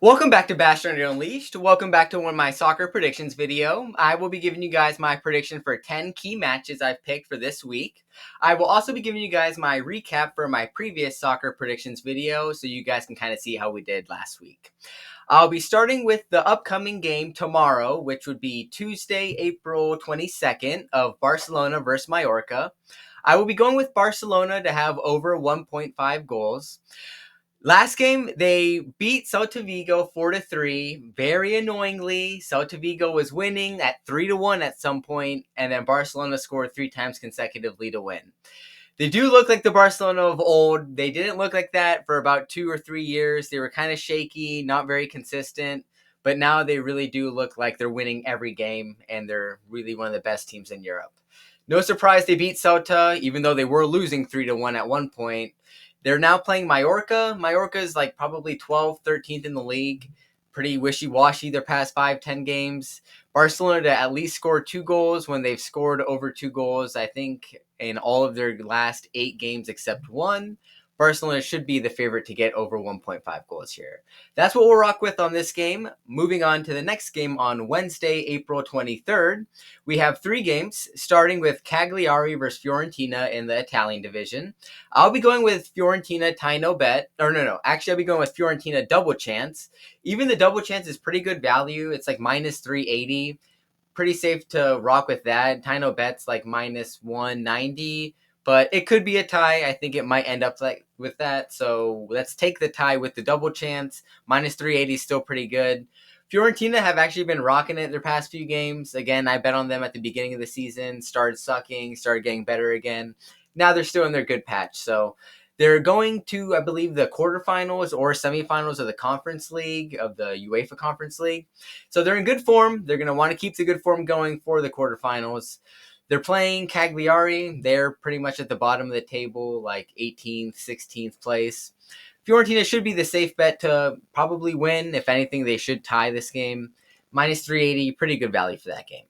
Welcome back to Bastion Unleashed. Welcome back to one of my soccer predictions video. I will be giving you guys my prediction for 10 key matches I've picked for this week. I will also be giving you guys my recap for my previous soccer predictions video so you guys can kind of see how we did last week. I'll be starting with the upcoming game tomorrow, which would be Tuesday, April 22nd of Barcelona versus Mallorca. I will be going with Barcelona to have over 1.5 goals. Last game, they beat Celta Vigo 4-3. Very annoyingly, Celta Vigo was winning at 3-1 at some point, and then Barcelona scored 3 times consecutively to win. They do look like the Barcelona of old. They didn't look like that for about 2 or 3 years. They were kind of shaky, not very consistent, but now they really do look like they're winning every game, and they're really one of the best teams in Europe. No surprise they beat Celta, even though they were losing 3-1 at one point. They're now playing Mallorca. Mallorca is like probably 12th, 13th in the league. Pretty wishy-washy their past 5-10 games. Barcelona to at least score 2 goals when they've scored over 2 goals, I think, in all of their last 8 games except one. Barcelona should be the favorite to get over 1.5 goals here. That's what we'll rock with on this game. Moving on to the next game on Wednesday, April 23rd. We have 3 games, starting with Cagliari versus Fiorentina in the Italian division. I'll be going with Fiorentina tie no bet. No. Actually, I'll be going with Fiorentina double chance. Even the double chance is pretty good value. It's like minus 380. Pretty safe to rock with that. Tie no bet's like minus 190. But it could be a tie. I think it might end up like with that. So let's take the tie with the double chance. Minus 380 is still pretty good. Fiorentina have actually been rocking it their past few games. Again, I bet on them at the beginning of the season. Started sucking, started getting better again. Now they're still in their good patch. So they're going to, I believe, the quarterfinals or semifinals of the Conference League, of the UEFA Conference League. So they're in good form. They're going to want to keep the good form going for the quarterfinals. They're playing Cagliari. They're pretty much at the bottom of the table, like 18th, 16th place. Fiorentina should be the safe bet to probably win. If anything, they should tie this game. Minus 380, pretty good value for that game.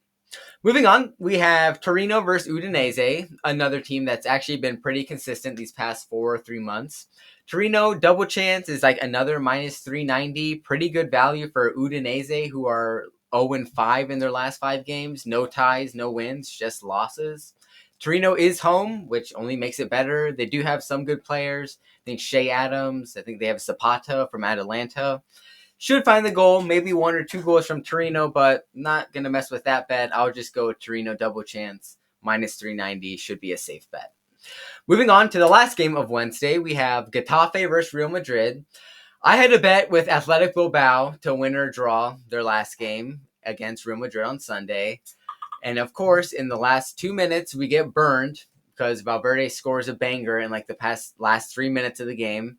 Moving on, we have Torino versus Udinese, another team that's actually been pretty consistent these past 4 or 3 months. Torino double chance is like another minus 390, pretty good value for Udinese, who are 0-5 in their last 5 games. No ties, no wins, just losses. Torino is home, which only makes it better. They do have some good players. I think Shea Adams. I think they have Zapata from Atalanta. Should find the goal, maybe 1 or 2 goals from Torino, but not going to mess with that bet. I'll just go with Torino double chance. Minus 390 should be a safe bet. Moving on to the last game of Wednesday, we have Getafe versus Real Madrid. I had a bet with Athletic Bilbao to win or draw their last game against Real Madrid on Sunday. And of course, in the last 2 minutes, we get burned because Valverde scores a banger in like the last 3 minutes of the game.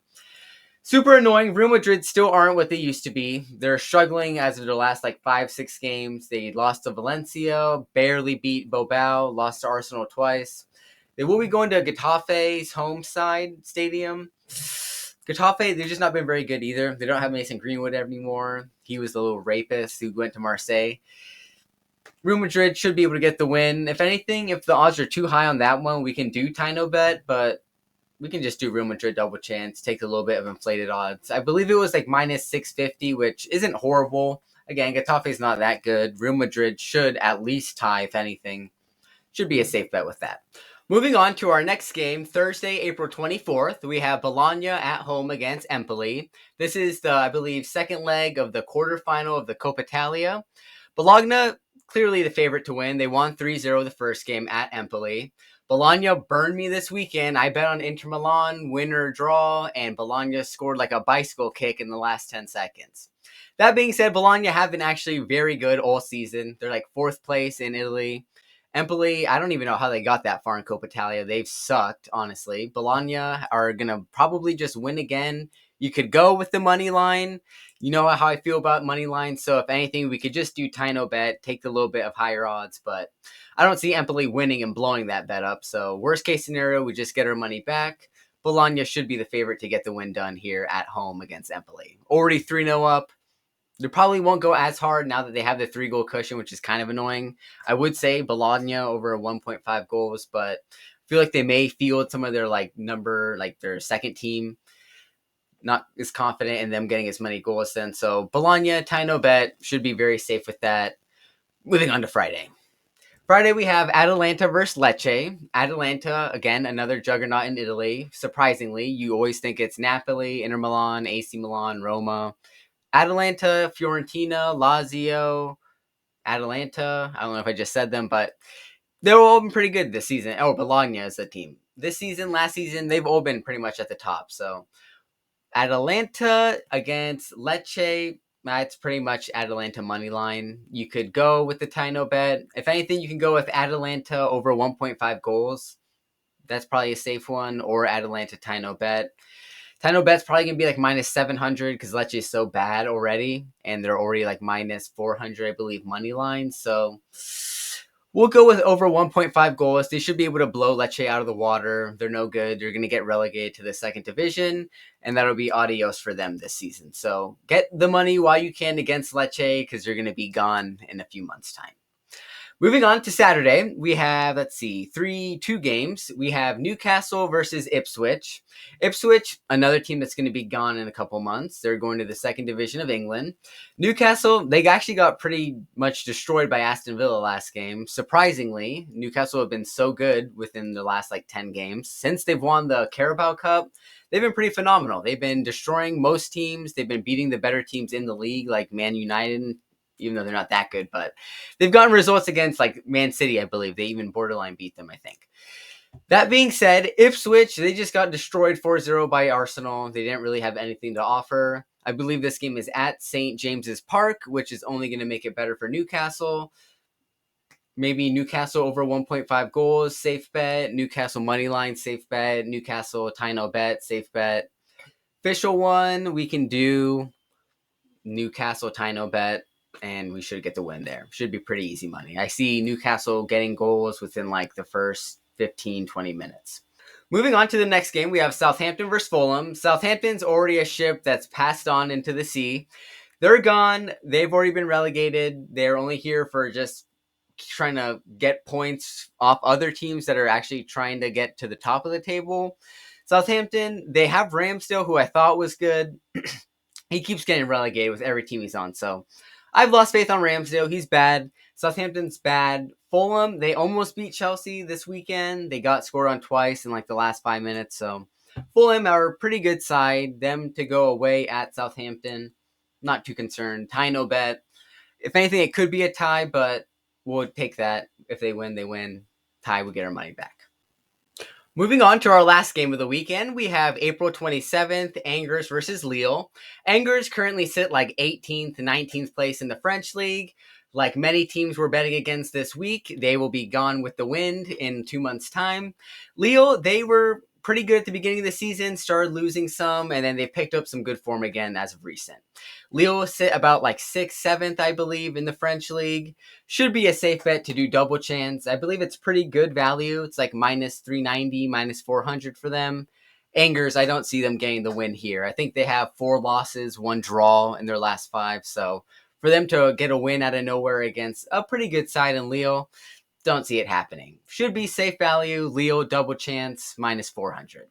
Super annoying. Real Madrid still aren't what they used to be. They're struggling as of their last like 5-6 games. They lost to Valencia, barely beat Bilbao, lost to Arsenal twice. They will be going to Getafe's home side stadium. Getafe, they've just not been very good either. They don't have Mason Greenwood anymore. He was the little rapist who went to Marseille. Real Madrid should be able to get the win. If anything, if the odds are too high on that one, we can do Tino bet, but we can just do Real Madrid double chance, take a little bit of inflated odds. I believe it was like minus 650, which isn't horrible. Again, Getafe's not that good. Real Madrid should at least tie, if anything. Should be a safe bet with that. Moving on to our next game, Thursday, April 24th, we have Bologna at home against Empoli. This is the, I believe, second leg of the quarterfinal of the Coppa Italia. Bologna, clearly the favorite to win. They won 3-0 the first game at Empoli. Bologna burned me this weekend. I bet on Inter Milan, win or draw, and Bologna scored like a bicycle kick in the last 10 seconds. That being said, Bologna have been actually very good all season. They're like 4th place in Italy. Empoli, I don't even know how they got that far in Coppa Italia. They've sucked, honestly. Bologna are going to probably just win again. You could go with the money line. You know how I feel about money lines. So if anything, we could just do Tino bet, take the little bit of higher odds. But I don't see Empoli winning and blowing that bet up. So worst case scenario, we just get our money back. Bologna should be the favorite to get the win done here at home against Empoli. Already 3-0 up. They probably won't go as hard now that they have the 3-goal cushion, which is kind of annoying. I would say Bologna over 1.5 goals, but I feel like they may field some of their their second team. not as confident in them getting as many goals then. So Bologna, tie no bet, should be very safe with that. Moving on to Friday. Friday, we have Atalanta versus Lecce. Atalanta, again, another juggernaut in Italy. Surprisingly, you always think it's Napoli, Inter Milan, AC Milan, Roma. Atalanta, Fiorentina, Lazio, Atalanta. I don't know if I just said them, but they've all been pretty good this season. Oh, Bologna is a team. This season, last season, they've all been pretty much at the top. So Atalanta against Lecce. That's pretty much Atalanta money line. You could go with the Tino bet. If anything, you can go with Atalanta over 1.5 goals. That's probably a safe one. Or Atalanta Tino bet. Tino bet's probably going to be like minus 700 because Lecce is so bad already. And they're already like minus 400, I believe, money line. So we'll go with over 1.5 goals. They should be able to blow Lecce out of the water. They're no good. They're going to get relegated to the second division, and that'll be adios for them this season. So get the money while you can against Lecce because you're going to be gone in a few months' time. Moving on to Saturday, we have, two games. We have Newcastle versus Ipswich. Ipswich, another team that's going to be gone in a couple months. They're going to the second division of England. Newcastle, they actually got pretty much destroyed by Aston Villa last game. Surprisingly, Newcastle have been so good within the last 10 games. Since they've won the Carabao Cup, they've been pretty phenomenal. They've been destroying most teams. They've been beating the better teams in the league, like Man United, even though they're not that good, but they've gotten results against Man City, I believe. They even borderline beat them, I think. That being said, Ipswich, they just got destroyed 4-0 by Arsenal. They didn't really have anything to offer. I believe this game is at St. James's Park, which is only going to make it better for Newcastle. Maybe Newcastle over 1.5 goals, safe bet. Newcastle money line, safe bet. Newcastle Tino bet, safe bet. Official one, we can do Newcastle Tino bet, and we should get the win there. Should be pretty easy money. I see Newcastle getting goals within the first 15-20 minutes. Moving on to the next game, we have Southampton versus Fulham. Southampton's already a ship that's passed on into the sea. They're gone. They've already been relegated. They're only here for just trying to get points off other teams that are actually trying to get to the top of the table. Southampton, they have Ramsdale, who I thought was good. He keeps getting relegated with every team he's on. So I've lost faith on Ramsdale. He's bad. Southampton's bad. Fulham, they almost beat Chelsea this weekend. They got scored on twice in the last 5 minutes. So Fulham are a pretty good side. Them to go away at Southampton, not too concerned. Tie no bet. If anything, it could be a tie, but we'll take that. If they win, they win. Tie, we get our money back. Moving on to our last game of the weekend, we have April 27th, Angers versus Lille. Angers currently sit 18th, 19th place in the French league. Like many teams we're betting against this week, they will be gone with the wind in 2 months' time. Lille, they were pretty good at the beginning of the season, started losing some, and then they picked up some good form again as of recent. Lille sit about 6th, 7th, I believe, in the French league. Should be a safe bet to do double chance. I believe it's pretty good value. It's minus 390, minus 400 for them. Angers, I don't see them getting the win here. I think they have 4 losses, 1 draw in their last 5. So for them to get a win out of nowhere against a pretty good side in Lille, don't see it happening. Should be safe value. Lille double chance, minus 400.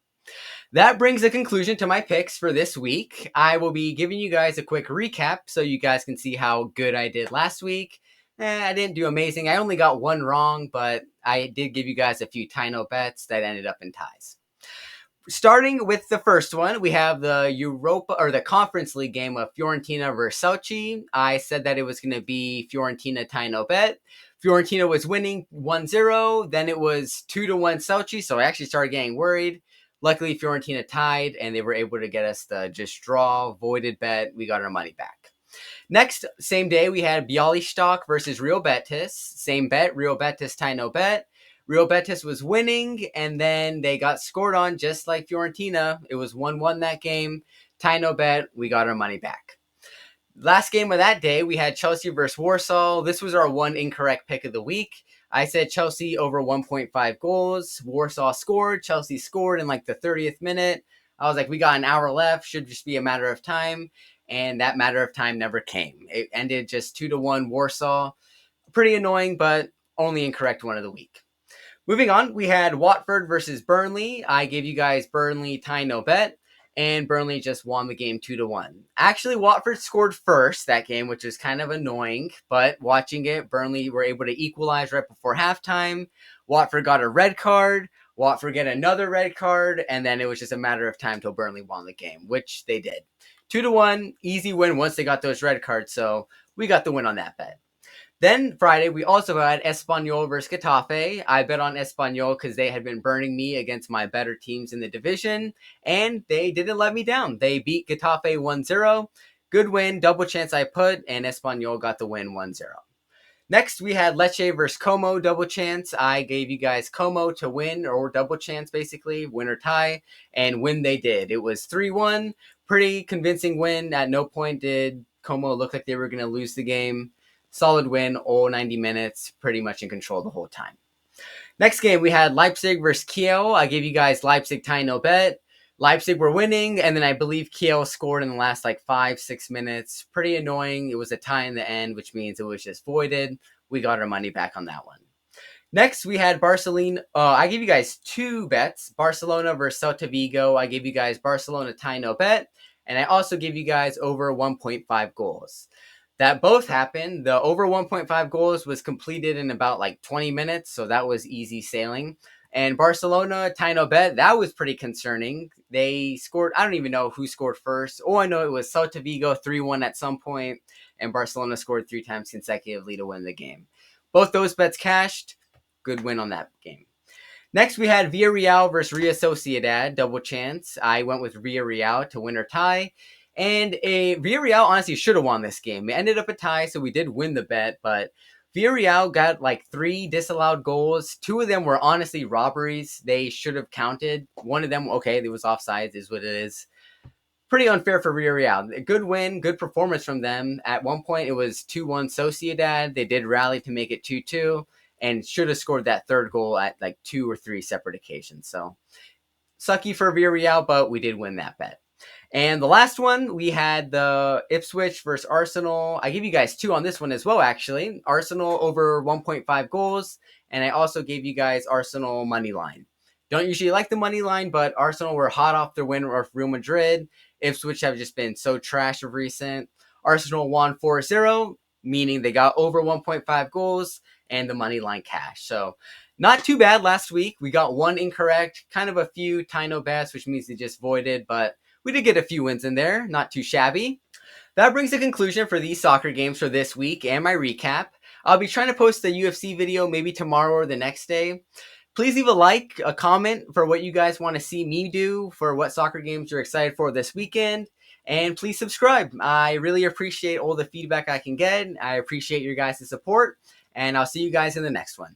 That brings a conclusion to my picks for this week. I will be giving you guys a quick recap so you guys can see how good I did last week. I didn't do amazing. I only got 1 wrong, but I did give you guys a few Tino bets that ended up in ties. Starting with the first one, we have the Europa or the Conference League game of Fiorentina versus Lecce. I said that it was going to be Fiorentina Tino bet. Fiorentina was winning 1-0, then it was 2-1 Lecce, so I actually started getting worried. Luckily, Fiorentina tied, and they were able to get us the just draw, voided bet. We got our money back. Next, same day, we had Bialystok versus Real Betis. Same bet, Real Betis Tino bet. Real Betis was winning, and then they got scored on just like Fiorentina. It was 1-1 that game. Tino bet, we got our money back. Last game of that day, we had Chelsea versus Warsaw. This was our 1 incorrect pick of the week. I said Chelsea over 1.5 goals. Warsaw scored. Chelsea scored in the 30th minute. I was like, we got an hour left. Should just be a matter of time. And that matter of time never came. It ended just 2-1 Warsaw. Pretty annoying, but only incorrect one of the week. Moving on, we had Watford versus Burnley. I gave you guys Burnley tie no bet. and Burnley just won the game 2-1. Actually, Watford scored first that game, which is kind of annoying, but watching it, Burnley were able to equalize right before halftime. Watford got a red card. Watford get another red card, and then it was just a matter of time till Burnley won the game, which they did. 2-1, easy win once they got those red cards, so we got the win on that bet. Then Friday, we also had Espanyol versus Getafe. I bet on Espanyol because they had been burning me against my better teams in the division, and they didn't let me down. They beat Getafe 1-0. Good win, double chance I put, and Espanyol got the win 1-0. Next, we had Lecce versus Como double chance. I gave you guys Como to win, or double chance basically, win or tie, and win they did. It was 3-1, pretty convincing win. At no point did Como look like they were going to lose the game. Solid win, all 90 minutes, pretty much in control the whole time. Next game, we had Leipzig versus Kiel. I gave you guys Leipzig tie no bet. Leipzig were winning, and then I believe Kiel scored in the last 5-6 minutes. Pretty annoying. It was a tie in the end, which means it was just voided. We got our money back on that one. Next, we had Barcelona. I gave you guys two bets. Barcelona versus Celta Vigo. I gave you guys Barcelona tie no bet, and I also gave you guys over 1.5 goals. That both happened. The over 1.5 goals was completed in about 20 minutes, so that was easy sailing. And Barcelona, tie no bet, that was pretty concerning. They scored, I don't even know who scored first. Oh, I know it was Celta Vigo 3-1 at some point, and Barcelona scored 3 times consecutively to win the game. Both those bets cashed. Good win on that game. Next, we had Villarreal versus Real Sociedad, double chance. I went with Villarreal to win or tie. And Villarreal honestly should have won this game. It ended up a tie, so we did win the bet, but Villarreal got 3 disallowed goals. 2 of them were honestly robberies. They should have counted. One of them, okay, it was offsides, is what it is. Pretty unfair for Villarreal. A good win, good performance from them. At one point, it was 2-1 Sociedad. They did rally to make it 2-2, and should have scored that third goal at 2 or 3 separate occasions. So, sucky for Villarreal, but we did win that bet. And the last one, we had the Ipswich versus Arsenal. I gave you guys 2 on this one as well, actually. Arsenal over 1.5 goals, and I also gave you guys Arsenal money line. Don't usually like the money line, but Arsenal were hot off their win of Real Madrid. Ipswich have just been so trash of recent. Arsenal won 4-0, meaning they got over 1.5 goals, and the money line cash. So not too bad last week. We got 1 incorrect, kind of a few tie no bets, which means they just voided, but we did get a few wins in there, not too shabby. That brings a conclusion for these soccer games for this week and my recap. I'll be trying to post the UFC video maybe tomorrow or the next day. Please leave a like, a comment for what you guys want to see me do, for what soccer games you're excited for this weekend. And please subscribe. I really appreciate all the feedback I can get. I appreciate your guys' support. And I'll see you guys in the next one.